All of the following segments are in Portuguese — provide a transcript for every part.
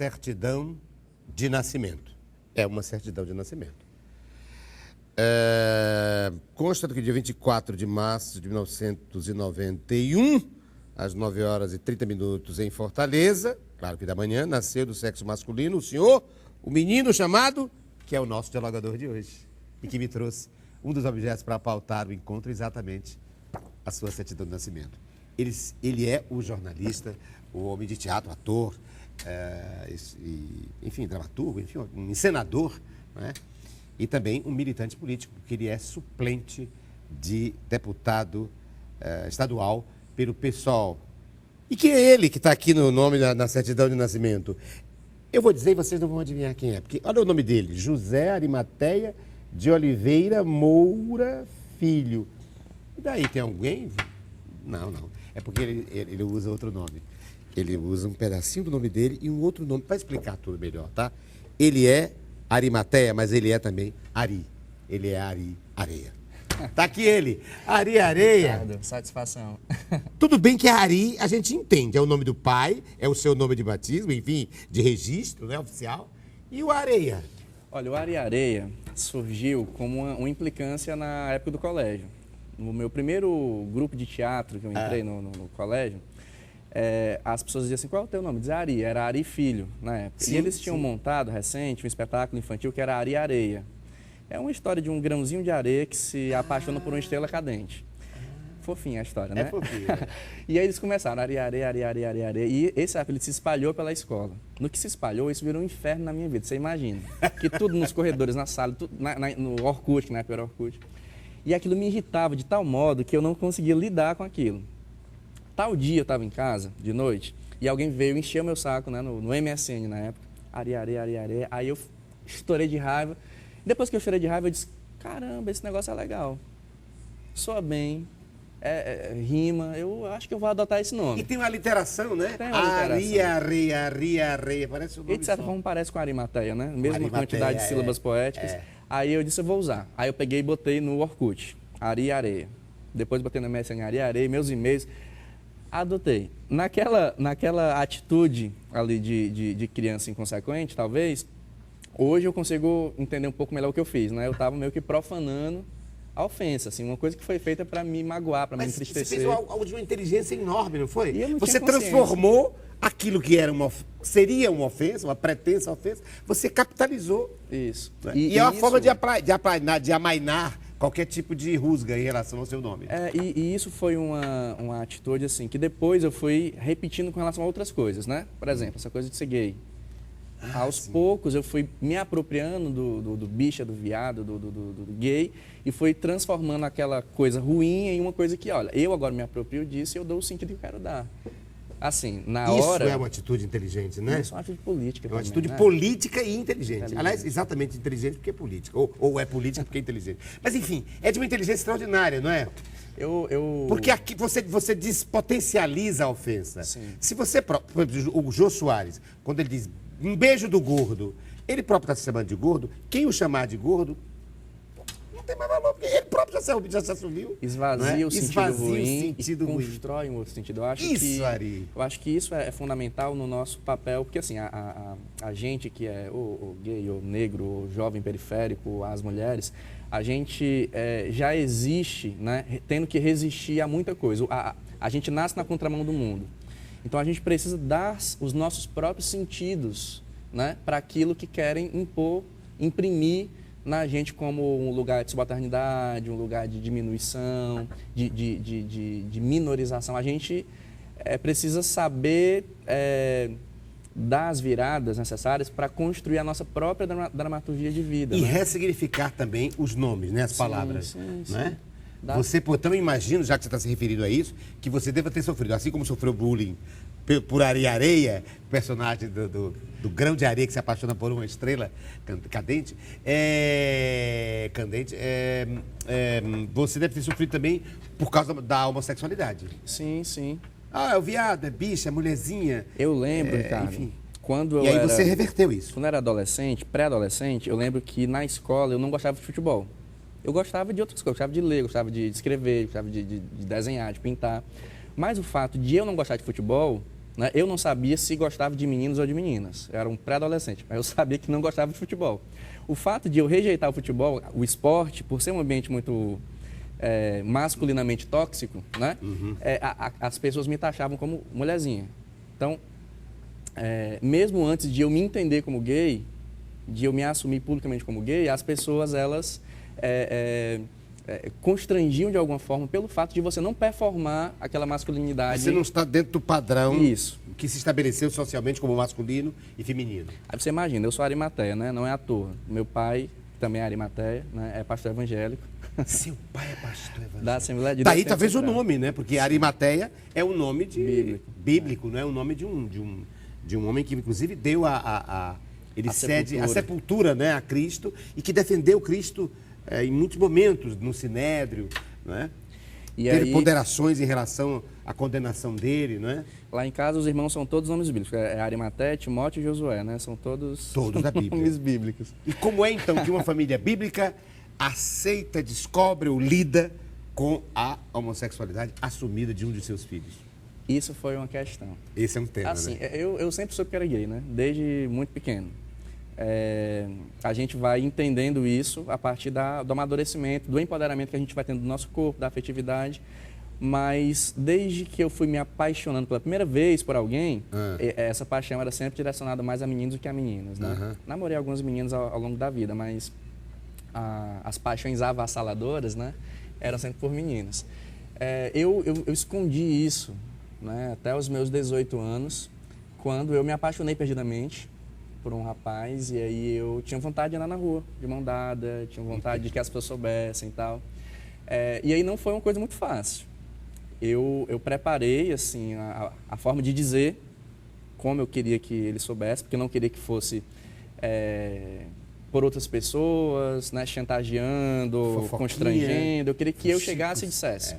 certidão de nascimento. É uma certidão de nascimento. Consta que dia 24 de março de 1991, às 9 horas e 30 minutos em Fortaleza, claro que da manhã, nasceu do sexo masculino o senhor, o menino chamado, que é o nosso dialogador de hoje, e que me trouxe um dos objetos para pautar o encontro, exatamente a sua certidão de nascimento. Ele é o jornalista, o homem de teatro, ator, enfim, dramaturgo, enfim, um encenador, né? E também um militante político, porque ele é suplente de deputado estadual pelo PSOL. E quem é ele que está aqui no nome na certidão de nascimento? Eu vou dizer e vocês não vão adivinhar quem é, porque olha o nome dele, José Arimateia de Oliveira Moura Filho. E daí tem alguém? Não. É porque ele usa outro nome. Ele usa um pedacinho do nome dele e um outro nome para explicar tudo melhor, tá? Ele é Arimateia, mas ele é também Ari. Ele é Ari Areia. Tá aqui ele, Ari Areia. Obrigado, satisfação. Tudo bem que Ari a gente entende, é o nome do pai, é o seu nome de batismo, enfim, de registro, né, oficial. E o Areia? Olha, o Ari Areia surgiu como uma implicância na época do colégio. No meu primeiro grupo de teatro que eu entrei no colégio, as pessoas diziam assim, qual é o teu nome? Dizia Ari, era Ari Filho na época. Sim, e eles tinham montado recente um espetáculo infantil que era Ari Areia. É uma história de um grãozinho de areia que se apaixona por uma estrela cadente. Fofinha a história, né? É fofinha. E aí eles começaram, Ari Areia, Ari Areia, Ari Areia. E esse apelido se espalhou pela escola. No que se espalhou, isso virou um inferno na minha vida, você imagina. Que tudo nos corredores, na sala, tudo, no Orkut, na época era Orkut. E aquilo me irritava de tal modo que eu não conseguia lidar com aquilo. Tal dia eu estava em casa, de noite, e alguém veio encher o meu saco, né, no MSN na época. Ari Areia, Ari Areia. Aí eu estourei de raiva. Depois que eu chorei de raiva, eu disse, caramba, esse negócio é legal. Soa bem, rima, eu acho que eu vou adotar esse nome. E tem uma literação, né? Tem uma literação. Ari Areia, parece o nome. E de certa forma parece com Arimateia, né? Mesma Arimateia, quantidade de sílabas poéticas. Aí eu disse, eu vou usar. Aí eu peguei e botei no Orkut, Ari Areia. Depois botei no MSN Ari Areia, meus e-mails. Adotei. Naquela atitude ali de criança inconsequente, talvez, hoje eu consigo entender um pouco melhor o que eu fiz, né? Eu estava meio que profanando a ofensa, assim, uma coisa que foi feita para me magoar, para me entristecer. Você fez algo de uma inteligência enorme, não foi? E eu não você tinha consciência. Transformou aquilo que era seria uma ofensa, uma pretensa ofensa, você capitalizou. Isso. Né? E é uma forma de amainar qualquer tipo de rusga em relação ao seu nome. E isso foi uma atitude, assim, que depois eu fui repetindo com relação a outras coisas, né? Por exemplo, essa coisa de ser gay. Aos poucos eu fui me apropriando do bicha, do viado, do gay, e fui transformando aquela coisa ruim em uma coisa que, olha, eu agora me aproprio disso e eu dou o sentido que eu quero dar. Assim, na hora... Isso é uma atitude inteligente, né? Isso é uma atitude política. É uma também, atitude né? política e inteligente. Aliás, exatamente inteligente porque é política. Ou é política porque é inteligente. Mas, enfim, é de uma inteligência extraordinária, não é? Porque aqui você potencializa a ofensa. Sim. Se você... Por exemplo, o Jô Soares, quando ele diz um beijo do gordo, ele próprio está se chamando de gordo, quem o chamar de gordo não tem mais valor, porque ele próprio já se assumiu. Esvazia o sentido ruim e ruim. constrói um outro sentido. Eu acho que isso é fundamental no nosso papel, porque assim, a gente que é ou gay, ou negro, ou jovem periférico, as mulheres, a gente já existe, né, tendo que resistir a muita coisa. A gente nasce na contramão do mundo. Então a gente precisa dar os nossos próprios sentidos, né, para aquilo que querem imprimir na gente como um lugar de subalternidade, um lugar de diminuição, de minorização. A gente precisa saber dar as viradas necessárias para construir a nossa própria dramaturgia de vida. E né? ressignificar também os nomes, né, as palavras. Sim. Né? Você, portanto, imagino, já que você está se referindo a isso, que você deva ter sofrido, assim como sofreu bullying por Ari Areia, personagem do grão de areia que se apaixona por uma estrela cadente, você deve ter sofrido também por causa da homossexualidade. Sim. Ah, é o viado, é bicha, é mulherzinha. Eu lembro, Ricardo. Enfim. Você reverteu isso. Quando eu era adolescente, pré-adolescente, eu lembro que na escola eu não gostava de futebol. Eu gostava de outras coisas, gostava de ler, gostava de escrever, gostava de desenhar, de pintar. Mas o fato de eu não gostar de futebol né? Eu não sabia se gostava de meninos ou de meninas. Eu era um pré-adolescente, mas eu sabia que não gostava de futebol. O fato de eu rejeitar o futebol, o esporte, por ser um ambiente muito masculinamente tóxico, né? As pessoas me taxavam como mulherzinha. Então, mesmo antes de eu me entender como gay, de eu me assumir publicamente como gay, as pessoas, elas constrangiam de alguma forma pelo fato de você não performar aquela masculinidade. Você não está dentro do padrão Isso. que se estabeleceu socialmente como masculino e feminino. Aí você imagina, eu sou arimateia, né? Não é à toa. Meu pai também é arimateia, né? É pastor evangélico. Seu pai é pastor evangélico. Da Assembleia de Deus. Daí talvez o nome, né? Porque Arimateia é um nome bíblico, não é o nome de um homem que inclusive deu ele cede a sepultura, né, a Cristo, e que defendeu Cristo em muitos momentos no Sinédrio, não é? E teve aí, ponderações em relação à condenação dele, não é? Lá em casa os irmãos são todos nomes bíblicos, Arimateia, Timóteo e Josué, né? São todos da Bíblia. Nomes bíblicos. E como é então que uma família bíblica aceita, descobre ou lida com a homossexualidade assumida de um de seus filhos? Isso foi uma questão. Esse é um tema, assim, né? Eu sempre soube que era gay, né? Desde muito pequeno. A gente vai entendendo isso a partir do amadurecimento, do empoderamento que a gente vai tendo do nosso corpo, da afetividade. Mas desde que eu fui me apaixonando pela primeira vez por alguém, essa paixão era sempre direcionada mais a meninos do que a meninas, né? Namorei algumas meninas ao longo da vida, mas as paixões avassaladoras, né, eram sempre por meninas. Eu escondi isso, né, até os meus 18 anos, quando eu me apaixonei perdidamente por um rapaz, e aí eu tinha vontade de andar na rua, de mão dada, tinha vontade de que as pessoas soubessem e tal. E aí não foi uma coisa muito fácil. Eu preparei, assim, a forma de dizer como eu queria que ele soubesse, porque eu não queria que fosse por outras pessoas, né, chantageando, constrangendo. Eu queria que eu chegasse e dissesse.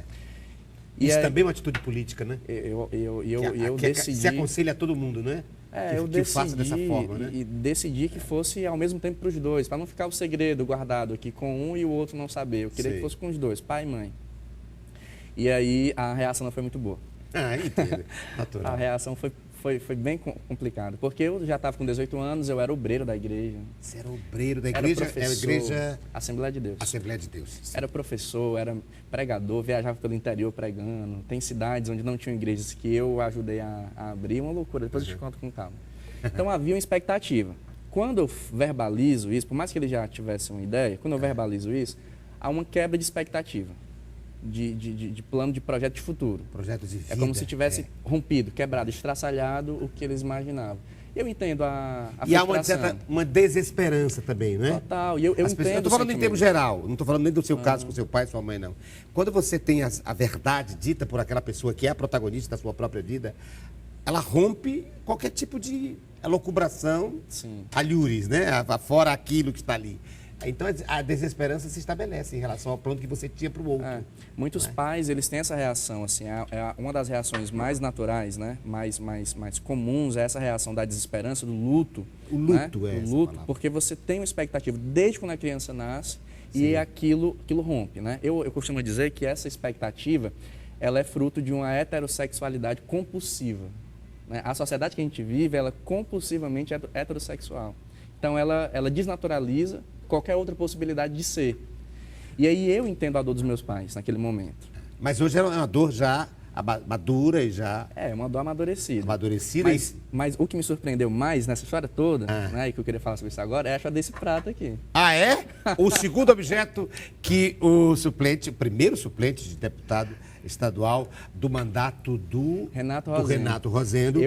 Isso também é uma atitude política, né? Eu decidi... Se aconselha a todo mundo, né? Eu decidi, faça dessa forma, né? E decidi que fosse ao mesmo tempo para os dois, para não ficar o segredo guardado aqui com um e o outro não saber. Eu queria que fosse com os dois, pai e mãe. E aí a reação não foi muito boa. Entendo. Natural. A reação foi bem complicada, porque eu já estava com 18 anos, eu era obreiro da igreja. Você era obreiro da igreja? Era professor, igreja... Assembleia de Deus. Assembleia de Deus. Sim. Era professor, era pregador, viajava pelo interior pregando. Tem cidades onde não tinham igrejas que eu ajudei a abrir, uma loucura, depois eu te conto com calma. Então havia uma expectativa. Quando eu verbalizo isso, por mais que ele já tivesse uma ideia, quando eu verbalizo isso, há uma quebra de expectativa. De plano, de projeto de futuro. Projeto de vida. É como se tivesse rompido, quebrado, estraçalhado o que eles imaginavam. Eu entendo a e há uma desesperança também, não é? Total. E eu entendo. Eu estou falando em termos geral, não estou falando nem do seu caso com seu pai e sua mãe, não. Quando você tem a verdade dita por aquela pessoa que é a protagonista da sua própria vida, ela rompe qualquer tipo de elucubração, alhures, né? Fora aquilo que está ali. Então a desesperança se estabelece em relação ao plano que você tinha para o outro. Muitos pais, eles têm essa reação, assim, uma das reações mais naturais, né? mais comuns é essa reação da desesperança, do luto. O luto, né? O luto, porque você tem uma expectativa desde quando a criança nasce e aquilo rompe, né? Eu costumo dizer que essa expectativa, ela é fruto de uma heterossexualidade compulsiva. Né? A sociedade que a gente vive, ela é compulsivamente heterossexual. Então ela desnaturaliza qualquer outra possibilidade de ser. E aí eu entendo a dor dos meus pais naquele momento. Mas hoje é uma dor já madura e já... uma dor amadurecida. Mas o que me surpreendeu mais nessa história toda, né, e que eu queria falar sobre isso agora, é a chave desse prato aqui. O segundo objeto que o primeiro suplente de deputado estadual do mandato do Renato Rosendo,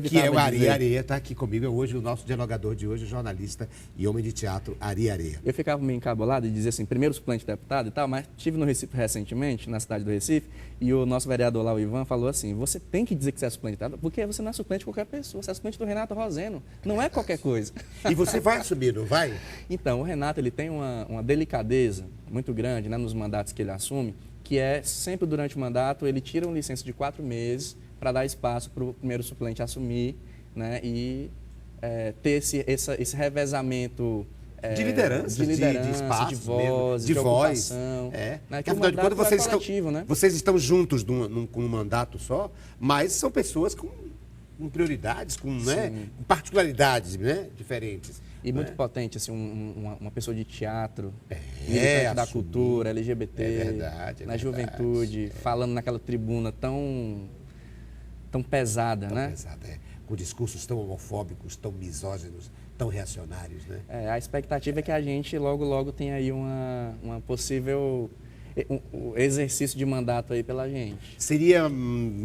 que é o Ari Areia, está aqui comigo hoje, o nosso dialogador de hoje, jornalista e homem de teatro, Ari Areia. Eu ficava meio encabulado de dizer assim, primeiro suplente de deputado e tal, mas estive no Recife recentemente, na cidade do Recife, e o nosso vereador lá, o Ivan, falou assim, você tem que dizer que você é suplente de deputado, porque você não é suplente de qualquer pessoa, você é suplente do Renato Rosendo, não é qualquer coisa. E você vai assumir, não vai? Então, o Renato, ele tem uma delicadeza muito grande, né, nos mandatos que ele assume, que é sempre durante o mandato ele tira uma licença de 4 meses para dar espaço para o primeiro suplente assumir, né, e ter esse revezamento de liderança, de espaço, de voz, de ocupação. Né, que afinal de contas vocês estão juntos num mandato só, mas são pessoas com com prioridades, com, né, com particularidades, né, diferentes. E muito potente, assim, uma pessoa de teatro, militante da cultura, LGBT, na juventude, falando naquela tribuna tão pesada, né? Pesada, com discursos tão homofóbicos, tão misóginos, tão reacionários, né? A expectativa é que a gente logo tenha aí uma possível exercício de mandato aí pela gente. Seria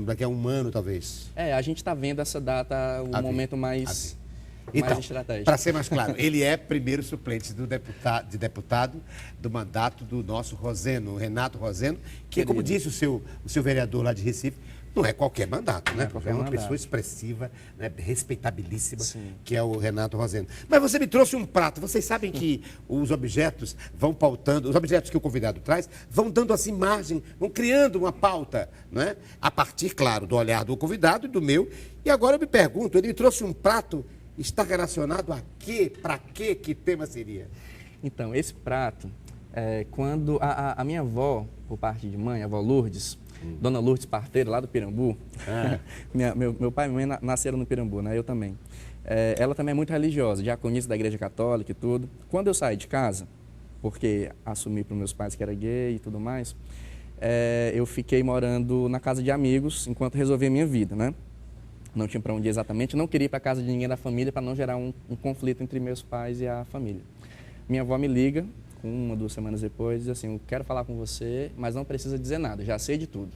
daqui a um ano, talvez? A gente está vendo essa data, um momento mais estratégico. Para ser mais claro, ele é primeiro suplente de deputado do mandato do nosso Roseno, Renato Roseno, que, como disse o seu vereador lá de Recife, não é qualquer mandato, né? É uma pessoa expressiva, né? Respeitabilíssima, sim, que é o Renato Roseno. Mas você me trouxe um prato. Vocês sabem que os objetos vão pautando, os objetos que o convidado traz, vão dando assim margem, vão criando uma pauta, né? A partir, claro, do olhar do convidado e do meu. E agora eu me pergunto, ele me trouxe um prato, está relacionado a quê? Para quê? Que tema seria? Então, esse prato, quando a minha avó, por parte de mãe, a avó Lourdes, Dona Lourdes Parteira, lá do Pirambu. Meu pai e minha mãe nasceram no Pirambu, né? Eu também. Ela também é muito religiosa, diaconisa da Igreja Católica e tudo. Quando eu saí de casa, porque assumi para os meus pais que era gay e tudo mais, eu fiquei morando na casa de amigos enquanto resolvia a minha vida, né? Não tinha para onde ir exatamente, não queria ir para casa de ninguém da família para não gerar um conflito entre meus pais e a família. Minha avó me liga, 1 ou 2 semanas depois, diz assim, eu quero falar com você, mas não precisa dizer nada, já sei de tudo.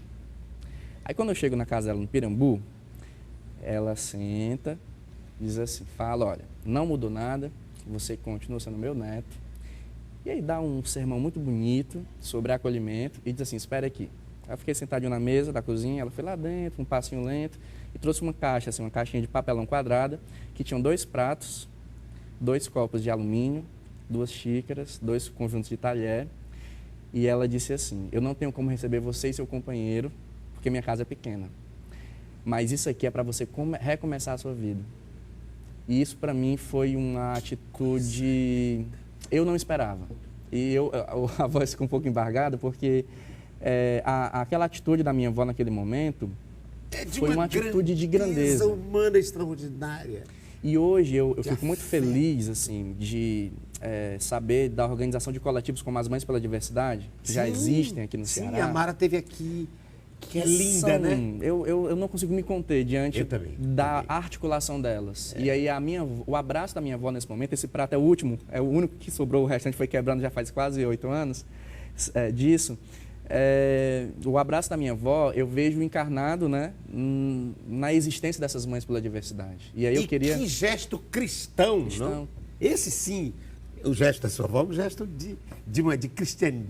Aí quando eu chego na casa dela no Pirambu, ela senta, diz assim, fala, olha, não mudou nada, você continua sendo meu neto. E aí dá um sermão muito bonito sobre acolhimento e diz assim, espera aqui. Aí eu fiquei sentadinho na mesa da cozinha, ela foi lá dentro, um passinho lento, e trouxe uma caixa, assim, uma caixinha de papelão quadrada, que tinham 2 pratos, 2 copos de alumínio, 2 xícaras, 2 conjuntos de talher, e ela disse assim, eu não tenho como receber você e seu companheiro, porque minha casa é pequena, mas isso aqui é para você recomeçar a sua vida. E isso para mim foi uma atitude, eu não esperava, e a voz ficou um pouco embargada, porque aquela atitude da minha avó naquele momento foi uma atitude de grandeza humana extraordinária. E hoje eu fico muito feliz assim, de saber da organização de coletivos como as Mães pela Diversidade, que já existem aqui no Ceará. Sim, a Mara teve aqui, que é linda, né? Eu não consigo me conter diante da articulação delas. E aí o abraço da minha avó nesse momento, esse prato é o último, é o único que sobrou, o restante foi quebrando já faz quase 8 anos disso. O abraço da minha avó, eu vejo encarnado, né, na existência dessas Mães pela Diversidade. E aí que gesto cristão, não? Esse sim, o gesto da sua avó é um gesto de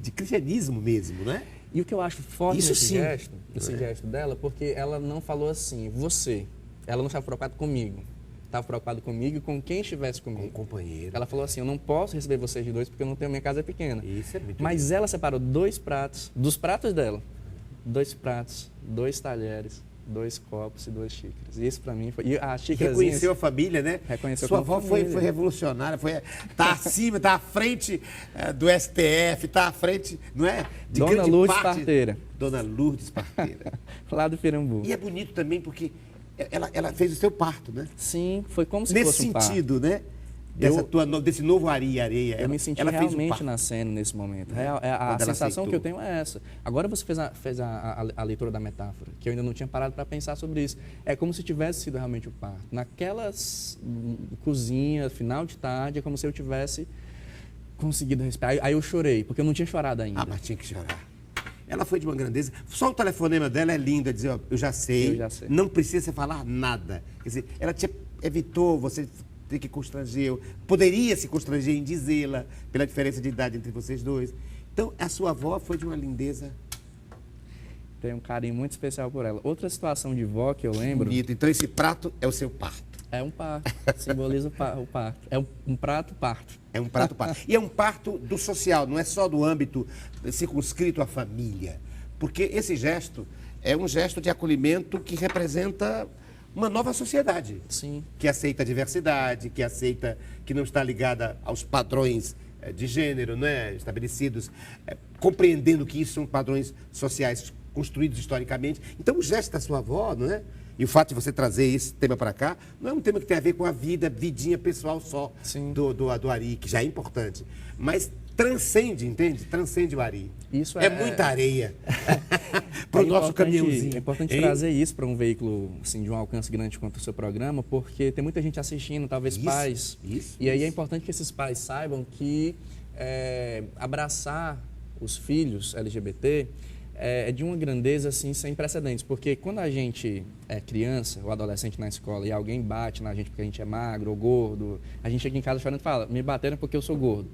cristianismo mesmo, né? E o que eu acho forte nesse gesto dela, porque ela não falou assim, você. Ela não estava preocupada comigo. Estava preocupada comigo e com quem estivesse comigo. Com o companheiro. Ela falou assim, eu não posso receber vocês de 2 porque eu não tenho, minha casa é pequena. Isso é muito Mas ela separou 2 pratos, dos pratos dela, 2 pratos, 2 talheres, 2 copos e 2 xícaras. Isso para mim foi... E a reconheceu a família, né? Reconheceu Sua avó foi revolucionária, tá acima, tá à frente do STF, tá à frente, não é? De Dona Lourdes Parteira. Dona Lourdes Parteira. Lá do Pirambu. E é bonito também porque ela fez o seu parto, né? Sim, foi como se fosse um parto. Nesse sentido, né? Desse novo areia. Eu me senti realmente nascendo nesse momento. A sensação que eu tenho é essa. Agora você fez a leitura da metáfora, que eu ainda não tinha parado para pensar sobre isso. É como se tivesse sido realmente o parto. Naquelas cozinha, final de tarde, é como se eu tivesse conseguido respirar. Aí eu chorei, porque eu não tinha chorado ainda. Ah, mas tinha que chorar. Ela foi de uma grandeza. Só o telefonema dela é lindo, é dizer, ó, eu já sei, não precisa falar nada. Quer dizer, ela evitou você ter que constranger, poderia se constranger em dizê-la, pela diferença de idade entre vocês dois. Então, a sua avó foi de uma lindeza. Tenho um carinho muito especial por ela. Outra situação de vó que eu lembro... Bonito. Então, esse prato é o seu parto. É um parto, simboliza o parto. É um prato-parto. É um prato-parto. E é um parto do social, não é só do âmbito circunscrito à família. Porque esse gesto é um gesto de acolhimento que representa uma nova sociedade. Sim. Que aceita a diversidade, que não está ligada aos padrões de gênero, né, estabelecidos, compreendendo que isso são padrões sociais construídos historicamente. Então, o gesto da sua avó, não é? E o fato de você trazer esse tema para cá, não é um tema que tem a ver com a vidinha pessoal só do Ari, que já é importante. Mas transcende, entende? Transcende o Ari. Isso é muita areia para o nosso caminhãozinho. É importante trazer isso para um veículo assim, de um alcance grande quanto o seu programa, porque tem muita gente assistindo, talvez pais. E aí é importante que esses pais saibam que abraçar os filhos LGBT é de uma grandeza assim, sem precedentes, porque quando a gente é criança ou adolescente na escola e alguém bate na gente porque a gente é magro ou gordo, a gente chega em casa chorando e fala, me bateram porque eu sou gordo.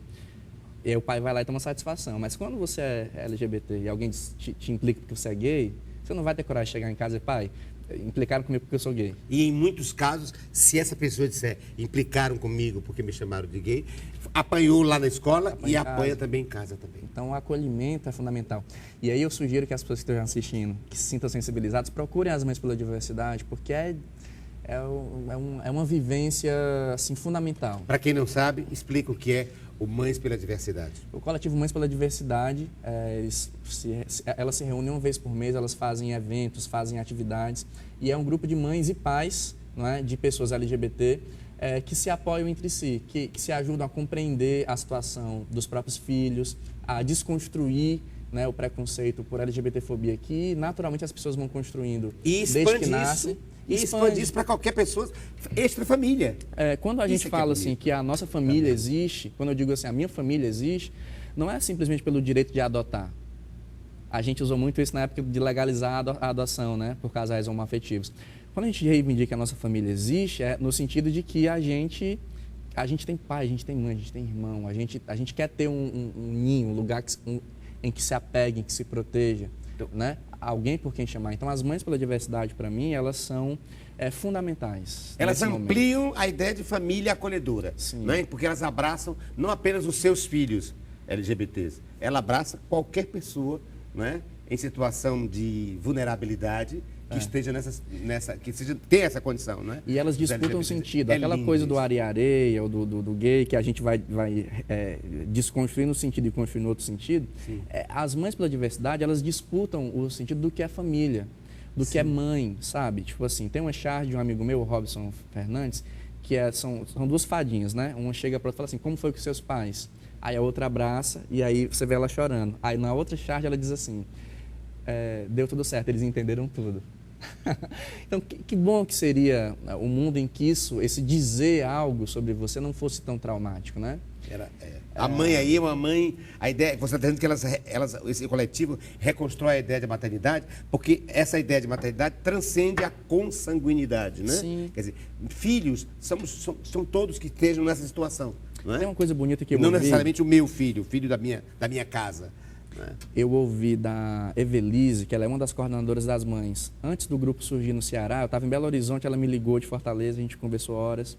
E aí o pai vai lá e toma satisfação. Mas quando você é LGBT e alguém te implica porque você é gay, você não vai ter coragem de chegar em casa e pai, implicaram comigo porque eu sou gay. E em muitos casos, se essa pessoa disser, implicaram comigo porque me chamaram de gay, apanhou lá na escola e apanha também em casa também. Então o acolhimento é fundamental. E aí eu sugiro que as pessoas que estejam assistindo, que se sintam sensibilizadas, procurem as Mães pela Diversidade, porque é uma vivência assim, fundamental. Para quem não sabe, explica o que é o Mães pela Diversidade. O coletivo Mães pela Diversidade, elas se reúnem uma vez por mês, elas fazem eventos, fazem atividades, e é um grupo de mães e pais, não é, de pessoas LGBT que se apoiam entre si, que se ajudam a compreender a situação dos próprios filhos, a desconstruir, né, o preconceito por LGBTfobia que naturalmente as pessoas vão construindo desde que nascem. E expande isso para qualquer pessoa, extra-família. Quando a gente fala assim que a nossa família existe, quando eu digo assim, a minha família existe, não é simplesmente pelo direito de adotar. A gente usou muito isso na época de legalizar a adoção, né, por casais homoafetivos. Quando a gente reivindica que a nossa família existe, é no sentido de que a gente tem pai, a gente tem mãe, a gente tem irmão, a gente quer ter um ninho, um lugar em que se apegue, em que se proteja, né? Alguém por quem chamar. Então, as Mães pela Diversidade, para mim, elas são fundamentais. Elas ampliam a ideia de família acolhedora, né? Porque elas abraçam não apenas os seus filhos LGBTs, ela abraça qualquer pessoa, né, em situação de vulnerabilidade que esteja tenha essa condição, né? E elas disputam o sentido. Aquela coisa do areia ou do gay, que a gente vai desconstruir no sentido e construir no outro sentido. As Mães pela Diversidade, elas disputam o sentido do que é família, do que é mãe, sabe? Tipo assim, tem uma charge de um amigo meu, o Robson Fernandes, que são duas fadinhas, né? Uma chega para outra e fala assim, como foi com seus pais? Aí a outra abraça e aí você vê ela chorando. Aí na outra charge ela diz assim, deu tudo certo, eles entenderam tudo. Então, que bom que seria o mundo em que esse dizer algo sobre você não fosse tão traumático, né? A mãe aí é uma mãe, a ideia, você está dizendo que esse coletivo reconstrói a ideia de maternidade, porque essa ideia de maternidade transcende a consanguinidade, né? Sim. Quer dizer, filhos são todos que estejam nessa situação, não é? Tem uma coisa bonita que eu não ouvi. Necessariamente o meu filho, o filho da minha casa. Eu ouvi da Evelise, que ela é uma das coordenadoras das mães. Antes do grupo surgir no Ceará, eu estava em Belo Horizonte, ela me ligou de Fortaleza, a gente conversou horas.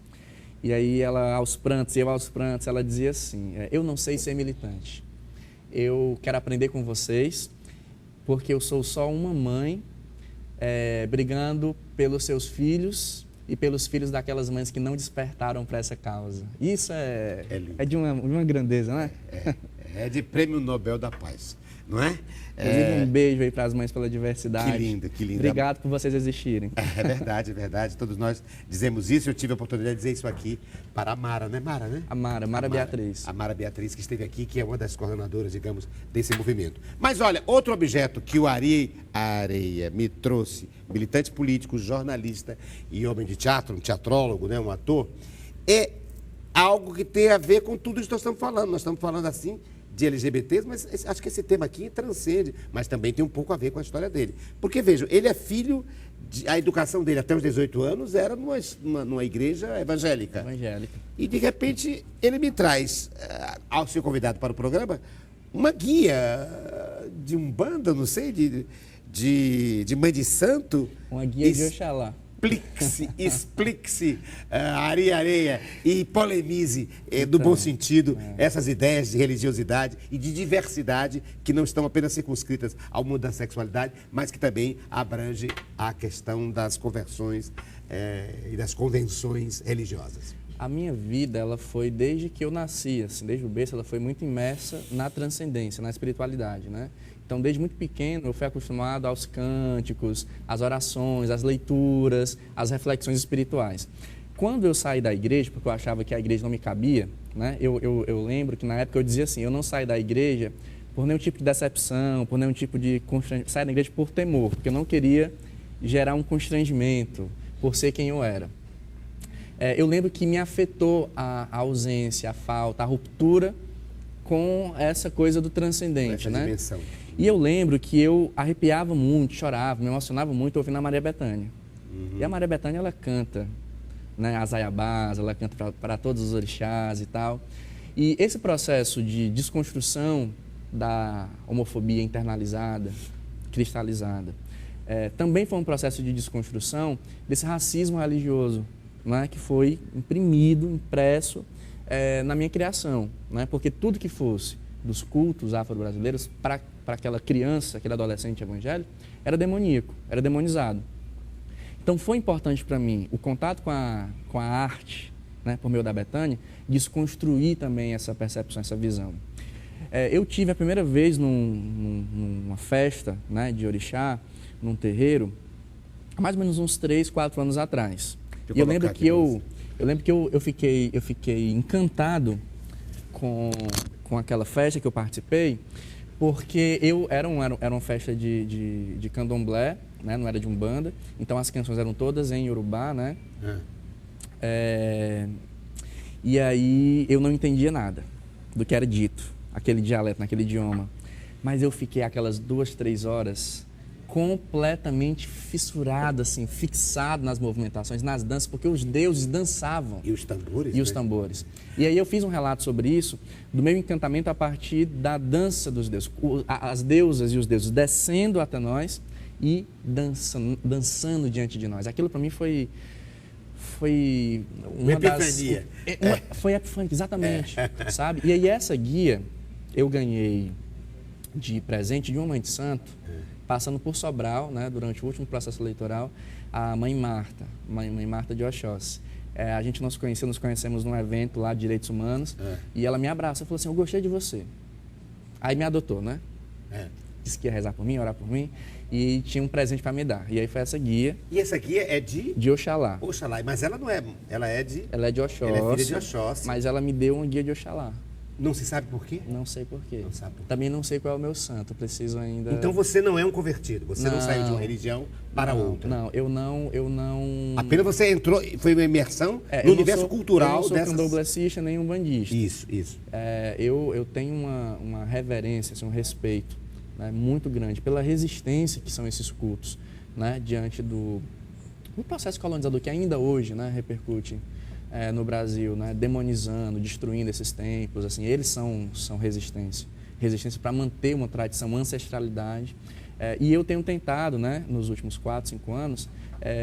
E aí ela, aos prantos, ela dizia assim, eu não sei ser militante. Eu quero aprender com vocês, porque eu sou só uma mãe brigando pelos seus filhos e pelos filhos daquelas mães que não despertaram para essa causa. Isso é de uma grandeza, né? É de Prêmio Nobel da Paz, não é? Inclusive, um beijo aí para as Mães pela Diversidade. Que lindo, que lindo. Obrigado por vocês existirem. É verdade. Todos nós dizemos isso. Eu tive a oportunidade de dizer isso aqui para a Mara, né? A Mara Beatriz. A Mara Beatriz, que esteve aqui, que é uma das coordenadoras, digamos, desse movimento. Mas olha, outro objeto que o Areia me trouxe, militante político, jornalista e homem de teatro, um teatrólogo, né? Um ator, é algo que tem a ver com tudo isso que nós estamos falando. Nós estamos falando assim de LGBTs, mas acho que esse tema aqui transcende, mas também tem um pouco a ver com a história dele. Porque, vejam, ele é filho, a educação dele até os 18 anos era numa igreja evangélica. E, de repente, ele me traz, ao ser convidado para o programa, uma guia de Umbanda, não sei, de Mãe de Santo. Uma guia de Oxalá. Explique-se, areia, e polemize, no bom sentido, essas ideias de religiosidade e de diversidade que não estão apenas circunscritas ao mundo da sexualidade, mas que também abrange a questão das conversões e das convenções religiosas. A minha vida, ela foi desde que eu nasci, assim, desde o berço, ela foi muito imersa na transcendência, na espiritualidade, né? Então, desde muito pequeno, eu fui acostumado aos cânticos, às orações, às leituras, às reflexões espirituais. Quando eu saí da igreja, porque eu achava que a igreja não me cabia, né? Eu lembro que na época eu dizia assim, eu não saí da igreja por nenhum tipo de decepção, por nenhum tipo de constrangimento, saí da igreja por temor, porque eu não queria gerar um constrangimento por ser quem eu era. Eu lembro que me afetou a ausência, a falta, a ruptura com essa coisa do transcendente, né? Dimensão. E eu lembro que eu arrepiava muito, chorava, me emocionava muito ouvindo a Maria Bethânia. E a Maria Bethânia, ela canta, né, as aiabás, ela canta para todos os orixás e tal. E esse processo de desconstrução da homofobia internalizada, cristalizada, também foi um processo de desconstrução desse racismo religioso, né, que foi imprimido, impresso na minha criação, né, porque tudo que fosse dos cultos afro-brasileiros para aquela criança, aquele adolescente evangélico, era demoníaco, era demonizado. Então foi importante para mim o contato com a arte, né, por meio da Bethânia, desconstruir também essa percepção, essa visão. Eu tive a primeira vez numa festa, né, de orixá, num terreiro, há mais ou menos uns 3, 4 anos atrás. E eu lembro que eu fiquei encantado com aquela festa que eu participei, porque era uma festa de candomblé, né? Não era de umbanda, então as canções eram todas em Yorubá, né? E aí eu não entendia nada do que era dito, aquele dialeto, naquele idioma, mas eu fiquei aquelas 2, 3 horas completamente fissurado, assim, fixado nas movimentações, nas danças, porque os deuses dançavam. E os tambores? E os tambores. E aí eu fiz um relato sobre isso, do meu encantamento a partir da dança dos deuses. As deusas e os deuses descendo até nós e dançando diante de nós. Aquilo para mim foi uma epifania. Foi epifania, exatamente, sabe? E aí essa guia eu ganhei de presente de uma mãe de santo, passando por Sobral, né, durante o último processo eleitoral, a mãe Marta, mãe Marta de Oxóssi. A gente nos conhecemos num evento lá de direitos humanos, e ela me abraçou e falou assim, eu gostei de você. Aí me adotou, né? Disse que ia rezar por mim, orar por mim, e tinha um presente para me dar. E aí foi essa guia. E essa guia é de? De Oxalá. Oxalá, mas ela não é, ela é de? Ela é de Oxóssi. Ela é filha de Oxóssi. Mas ela me deu uma guia de Oxalá. Não se sabe por quê? Não sei por quê. Não sabe por quê. Também não sei qual é o meu santo, preciso ainda... Então você não é um convertido, você não saiu de uma religião para outra. Não, eu não... Apenas você entrou, foi uma imersão no universo cultural dessas... Eu não sou candomblessista nem umbandista. Isso. Eu tenho uma reverência, assim, um respeito, né, muito grande pela resistência que são esses cultos, né, diante do processo colonizador que ainda hoje, né, repercute no Brasil, né, demonizando, destruindo esses templos, assim, eles são resistência para manter uma tradição, uma ancestralidade. E eu tenho tentado, né, nos últimos 4, 5 anos,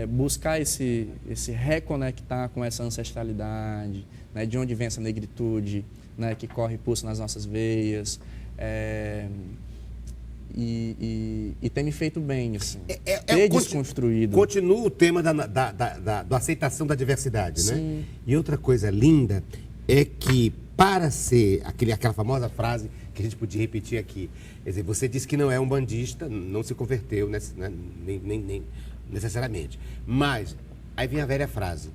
buscar esse reconectar com essa ancestralidade, né, de onde vem essa negritude, né, que corre e pulsa nas nossas veias, e tem me feito bem, assim, ter desconstruído. Continua o tema da aceitação da diversidade, Sim. né? E outra coisa linda é que, para ser aquela famosa frase que a gente podia repetir aqui, quer dizer, você disse que não é um bandista, não se converteu, né, nem necessariamente, mas aí vem a velha frase,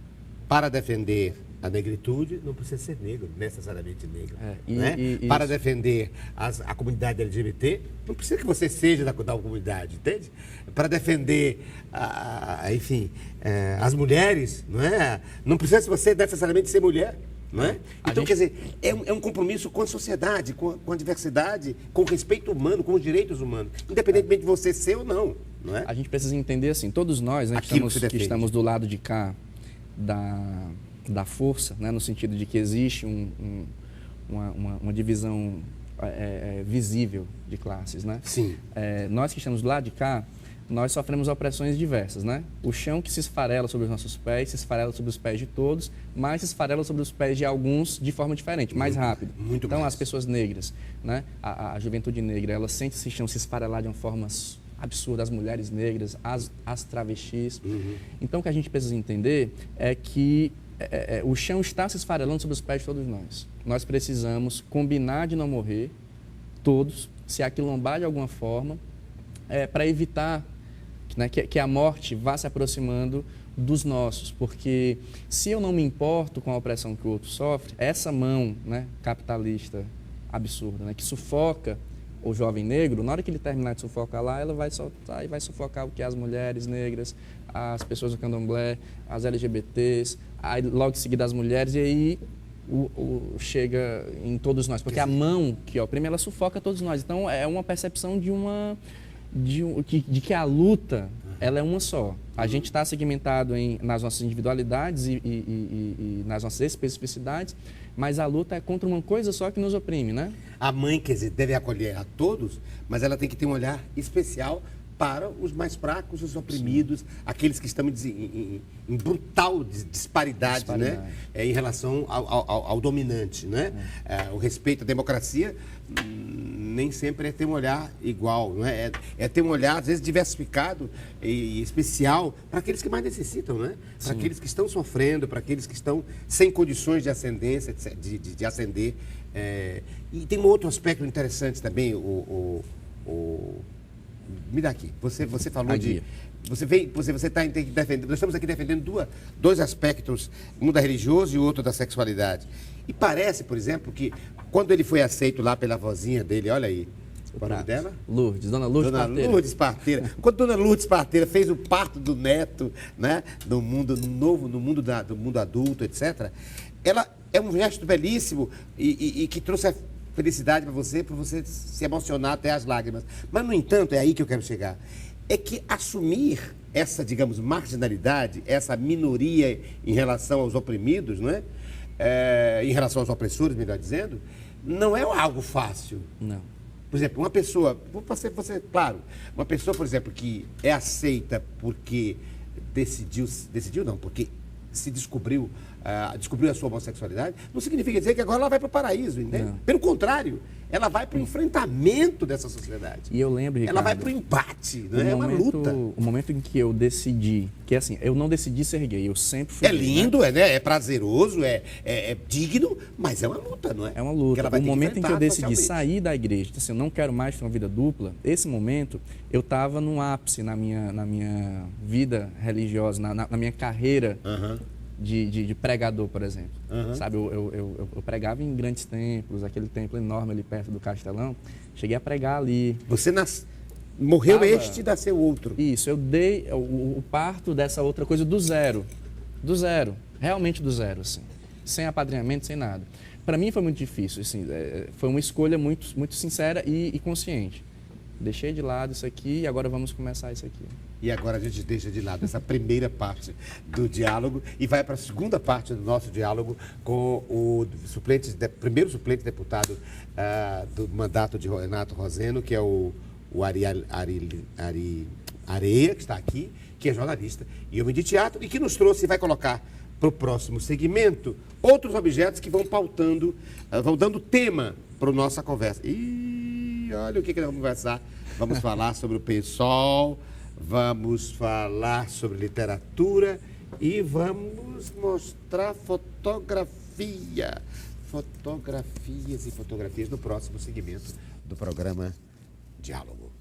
para defender a negritude, não precisa ser negro, necessariamente negro. Né? Para defender a comunidade LGBT, não precisa que você seja da comunidade, entende? Para defender, enfim, as mulheres, não é? Não precisa você necessariamente ser mulher. Não é? Então, quer dizer, é um compromisso com a sociedade, com a diversidade, com o respeito humano, com os direitos humanos, independentemente de você ser ou não. Não é? A gente precisa entender assim, todos nós, né, que estamos do lado de cá da força, né, no sentido de que existe uma divisão visível de classes, né? Sim. Nós que estamos do lado de cá, nós sofremos opressões diversas, né? O chão que se esfarela sobre os nossos pés, se esfarela sobre os pés de todos, mas se esfarela sobre os pés de alguns de forma diferente, mais rápido. Muito então, mais. As pessoas negras, né? A juventude negra, ela sente esse chão se esfarelar de uma forma absurda, as mulheres negras, as travestis. Então, o que a gente precisa entender é que o chão está se esfarelando sobre os pés de todos nós. Nós precisamos combinar de não morrer, todos, se aquilombar de alguma forma, para evitar, né, que a morte vá se aproximando dos nossos. Porque se eu não me importo com a opressão que o outro sofre, essa mão, né, capitalista absurda, né, que sufoca o jovem negro, na hora que ele terminar de sufocar lá, ela vai soltar e vai sufocar o que? As mulheres negras, as pessoas do candomblé, as LGBTs, aí logo em seguida as mulheres, e aí chega em todos nós. Porque a mão que oprime, ela sufoca todos nós. Então, é uma percepção de que a luta, ela é uma só. A gente está segmentado nas nossas individualidades e nas nossas especificidades, mas a luta é contra uma coisa só que nos oprime, né? A mãe, quer dizer, deve acolher a todos, mas ela tem que ter um olhar especial para os mais fracos, os oprimidos, sim, aqueles que estão em brutal disparidade, né? Em relação ao dominante, né? O respeito à democracia nem sempre é ter um olhar igual, não é? É ter um olhar, às vezes, diversificado e especial para aqueles que mais necessitam, né? Para aqueles que estão sofrendo, para aqueles que estão sem condições de ascendência, de ascender. E tem um outro aspecto interessante também, me dá aqui. Você falou de... Você está defendendo... Nós estamos aqui defendendo dois aspectos, um da religioso e o outro da sexualidade. E parece, por exemplo, que quando ele foi aceito lá pela vozinha dele, olha aí, qual é o nome dela? Lourdes, Dona Lourdes Parteira. Dona Lourdes Parteira. Quando Dona Lourdes Parteira fez o parto do neto, né, no mundo adulto, etc., ela é um gesto belíssimo e que trouxe a felicidade para você se emocionar até as lágrimas. Mas, no entanto, é aí que eu quero chegar. É que assumir essa, digamos, marginalidade, essa minoria em relação aos oprimidos, não é? Em relação aos opressores, melhor dizendo, não é algo fácil. Não. Por exemplo, uma pessoa, claro, uma pessoa, por exemplo, que é aceita porque porque se descobriu a sua homossexualidade, não significa dizer que agora ela vai para o paraíso, entende? Não. Pelo contrário, ela vai para o enfrentamento dessa sociedade. E eu lembro, Ricardo, ela vai para o embate, né? É uma luta. O momento em que eu decidi, que assim, eu não decidi ser gay, eu sempre fui gay, lindo, né? É prazeroso, é digno, mas é uma luta, não é? É uma luta. O momento em que eu decidi sair da igreja, assim, eu não quero mais ter uma vida dupla, esse momento eu estava no ápice na minha vida religiosa, na minha carreira de pregador, por exemplo. Sabe, eu pregava em grandes templos, aquele templo enorme ali perto do Castelão. Cheguei a pregar ali. Você morreu este e nasceu outro. Isso, eu dei o parto dessa outra coisa do zero. Do zero, realmente do zero, assim. Sem apadrinhamento, sem nada. Para mim foi muito difícil, assim, foi uma escolha muito, muito sincera e consciente. Deixei de lado isso aqui e agora vamos começar isso aqui. E agora a gente deixa de lado essa primeira parte do diálogo e vai para a segunda parte do nosso diálogo com o primeiro suplente deputado do mandato de Renato Roseno, que é o Areia, que está aqui, que é jornalista e homem de teatro e que nos trouxe e vai colocar para o próximo segmento outros objetos que vão pautando, vão dando tema para a nossa conversa. E olha o que nós vamos conversar. Vamos falar sobre o PSOL, vamos falar sobre literatura e vamos mostrar fotografias e fotografias no próximo segmento do programa Diálogo.